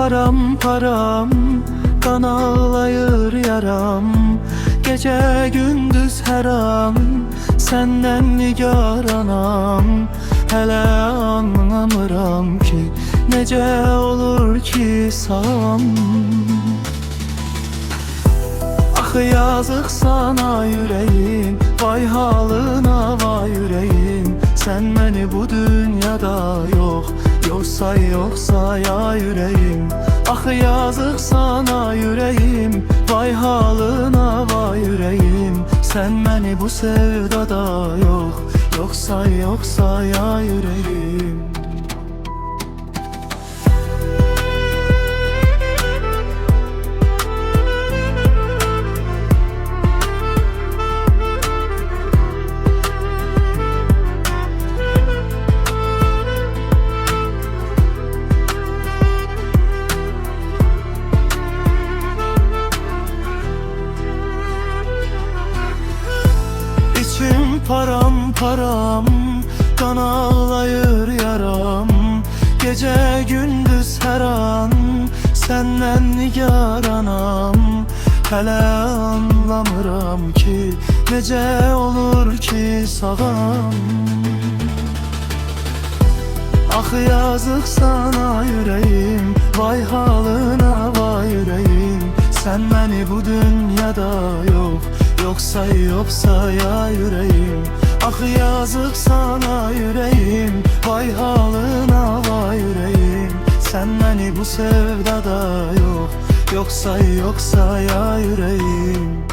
param, kan ağlayır yaram. Gece gündüz her an senden nigaranam. Hele anlamıram ki nece olur ki sağam. Axı yazıq sana yüreğim, vay halına vay yüreğim. Sen məni bu dünyada yoksa ya yüreğim. Axı yazıq sana yüreğim, vay halına vay yüreğim. Sen məni bu sevdada yoksa ya yüreğim. İçim param, kan ağlayır yaram. Gece gündüz her an senden nigaranam. Hele anlamıram ki nece olur ki sağam. Axı yazıq sana yüreğim, vay halına vay yüreğim. Sen məni bu dünyada yoksa ya yüreğim. Axı yazıq sana yüreğim, vay halına vay yüreğim. Sen məni bu sevdada yoksa ya yüreğim.